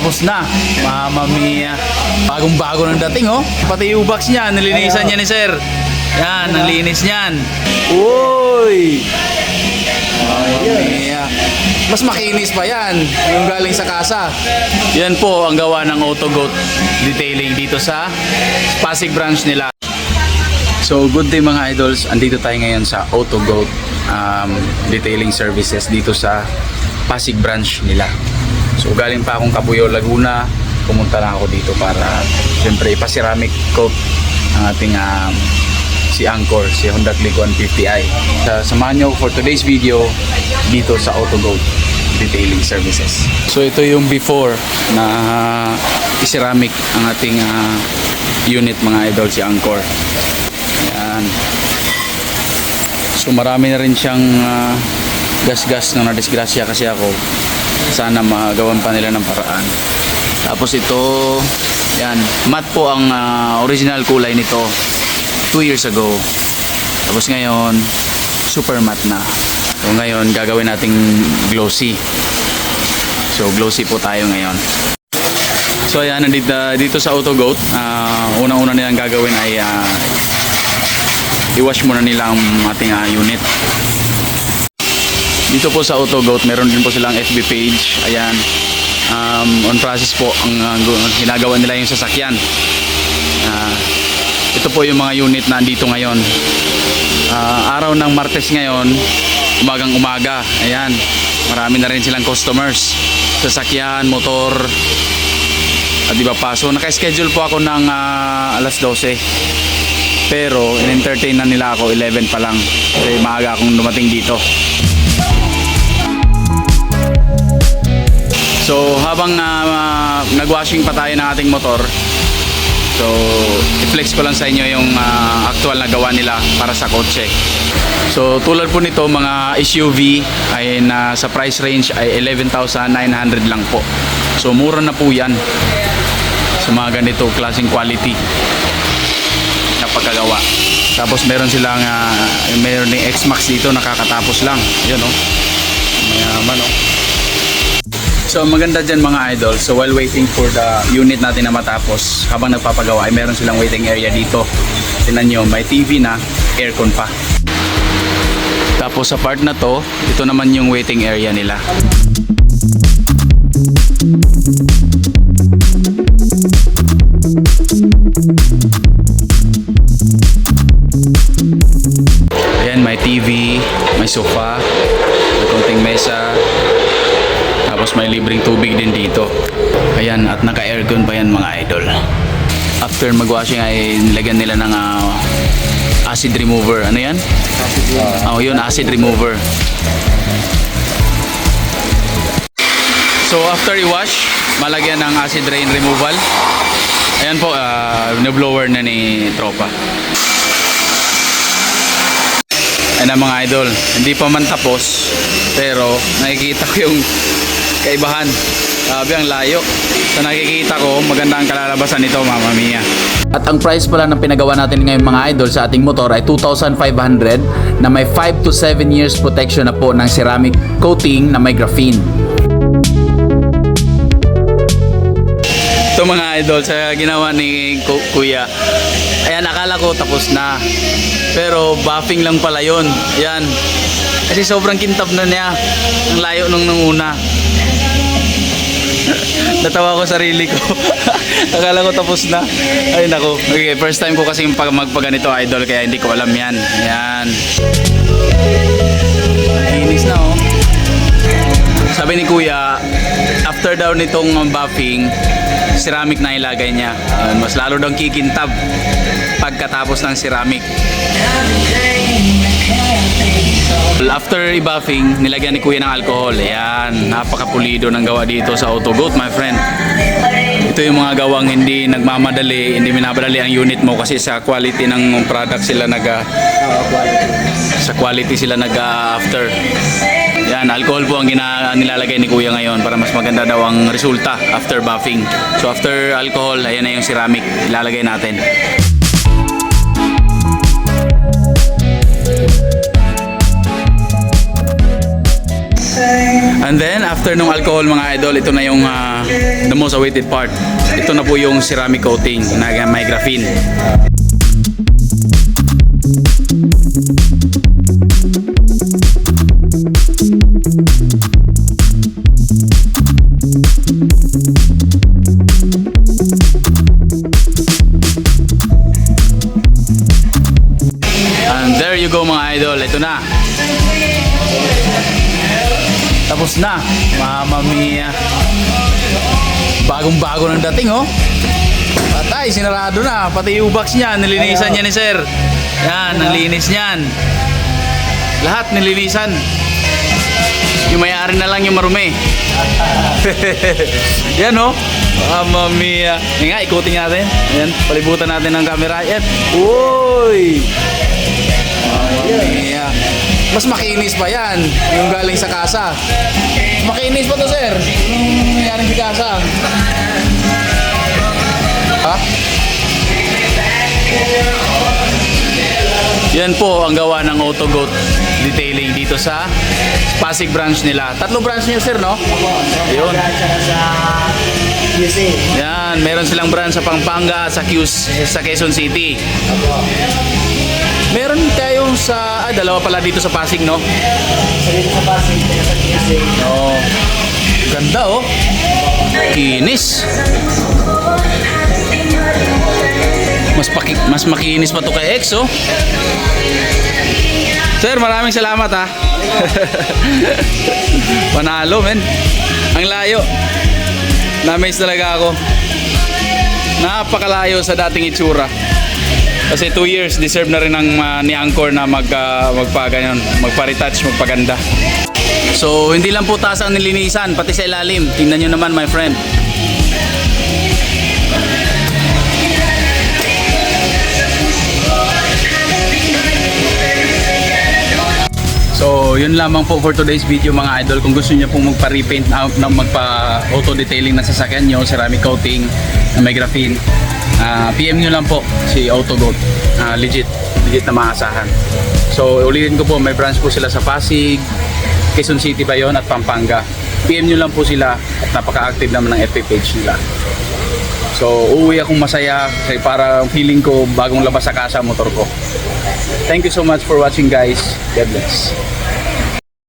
tapos na. Mama mia. Bagong-bago ng dating, oh. Pati yung box niya, nilinisan niya ni sir. Yan, ang linis niyan. Uy! Mama mia. Mas makinis pa yan, yung galing sa kasa. Yan po ang gawa ng Autogoat Detailing dito sa Pasig branch nila. So good day mga idols, andito tayo ngayon sa Autogoat Detailing Services dito sa Pasig branch nila. So galing pa akong Cabuyao, Laguna, pumunta na ako dito para siyempre ipa-ceramic coat ang ating si Angkor, si Honda Click 150i. Samahan nyo for today's video dito sa Autogoat Detailing Services. So ito yung before na i-ceramic ang ating unit mga idol, si Angkor. Ayan. So marami na rin siyang gas-gas na nadisgrasya kasi ako. Sana magawan pa nila ng paraan. Tapos ito, yan, matte po ang original kulay nito 2 years ago. Tapos ngayon, super matte na. So ngayon, gagawin nating glossy. So glossy po tayo ngayon. So ayan, dito sa Autogoat, unang-una nilang gagawin ay i-wash muna nila ang ating unit. Dito po sa Autogoat, meron din po silang FB page. Ayan, on process po ang ginagawa nila yung sasakyan. Ito po yung mga unit na andito ngayon. Araw ng Martes ngayon, umagang-umaga. Ayan, marami na rin silang customers. Sasakyan, motor, at iba pa. So naka-schedule po ako ng alas 12. Pero in-entertain na nila ako 11 pa lang. Kasi maaga akong dumating dito. So habang nag-washing pa tayo ng ating motor, so i-flex ko lang sa inyo yung actual na gawa nila para sa kotse. So tulad po nito, mga SUV ay sa price range ay 11,900 lang po. So mura na po yan sa mga ganito klaseng quality na pagkagawa. Tapos meron silang meron ding X-Max dito, nakakatapos lang. Yun, oh, mayaman, oh. So maganda dyan mga idol. So while waiting for the unit natin na matapos, habang nagpapagawa ay meron silang waiting area dito. Tingnan nyo, may TV na, aircon pa. Tapos sa part na to, ito naman yung waiting area nila. Ayan, may TV, may sofa, may konting mesa. Tapos may libreng tubig din dito. Ayan, at naka-aircon pa yan mga idol. After mag-washing ay nilagyan nila ng acid remover. Ano yan? Oh, yun, acid remover. So after i-wash, malagyan ng acid rain removal. Ayan po, no-blower na ni tropa. Ayan mga idol, hindi pa man tapos, pero nakikita ko yung kaibahan. Sabi ang layo. So nakikita ko maganda ang kalalabasan nito, mama mia. At ang price pala ng pinagawa natin ngayon mga idol sa ating motor ay 2,500 na may 5 to 7 years protection na po ng ceramic coating na may graphene. Ito mga idol sa ginawa ni Kuya. Ayan, akala ko tapos na. Pero buffing lang pala yun. Ayan. Kasi sobrang kintab na niya. Ang layo nung una. Natawa ko sarili ko. Akala ko tapos na. Ay nako. Okay, first time ko kasi magpaganito idol, kaya hindi ko alam yan. Ayan. Linis na, oh. Sabi ni Kuya, after daw nitong buffing, ceramic na ilagay niya. Mas lalo daw kikintab pagkatapos ng ceramic. After i-buffing, nilagyan ni Kuya ng alcohol. Ayan, napakapulido ng gawa dito sa Autogoat, my friend. Ito yung mga gawang hindi nagmamadali, hindi minabadali ang unit mo kasi sa quality ng product sila after. Yan, alcohol po ang nilalagay ni Kuya ngayon para mas maganda daw ang resulta after buffing. So after alcohol, ayan na yung ceramic ilalagay natin. And then, after nung alcohol mga idol, ito na yung the most awaited part. Ito na po yung ceramic coating na may graphene. And there you go mga idol, ito na. Tapos na, Mamma Mia. Bagong-bago ng dating, oh. Patay, sinarado na. Pati yung box niya, nilinisan niya ni sir. Yan, nalinis niyan. Lahat nilinisan. Yung may-ari na lang yung marumi. Yan, oh. Mamma Mia. Yan nga, ikutin natin. Yan, palibutan natin ng camera. Yan. Uy! Mamma Mia. Mas makinis pa yan, yung galing sa kasa. Makinis pa to, sir. Yung nangyari sa kasa. Ha? Yan po ang gawa ng Autogoat Detailing dito sa Pasig branch nila. 3 branch niyo, sir, no? Ayun. Yan, meron silang branch sa Pampanga, sa Quezon City. Meron tayong sa... dalawa pala dito sa Pasig, no? Dito sa Pasig, sa QC. Oh. Ganda, oh. Kinis. Mas makinis pa to kay X, oh. Sir, maraming salamat, ha. Panalo, men. Ang layo. Na-amaze talaga ako. Napakalayo sa dating itsura. Kasi 2 years, deserve na rin ng ni Angkor na magpa-retouch, magpaganda. So, hindi lang po taas ang nilinisan, pati sa ilalim. Tingnan nyo naman, my friend. So, yun lamang po for today's video mga idol. Kung gusto niyo pong magpa-repaint, magpa-auto detailing ng sasakyan nyo, ceramic coating, na may graphene, PM nyo lang po si Autogoat. Legit na maasahan. So ulitin ko po, may branch po sila sa Pasig, Quezon City ba yun, at Pampanga. PM nyo lang po sila at napaka-active naman ng FB page nila. So uuwi akong masaya kasi parang feeling ko bagong labas sa kasa motor ko. Thank you so much for watching, guys. God bless.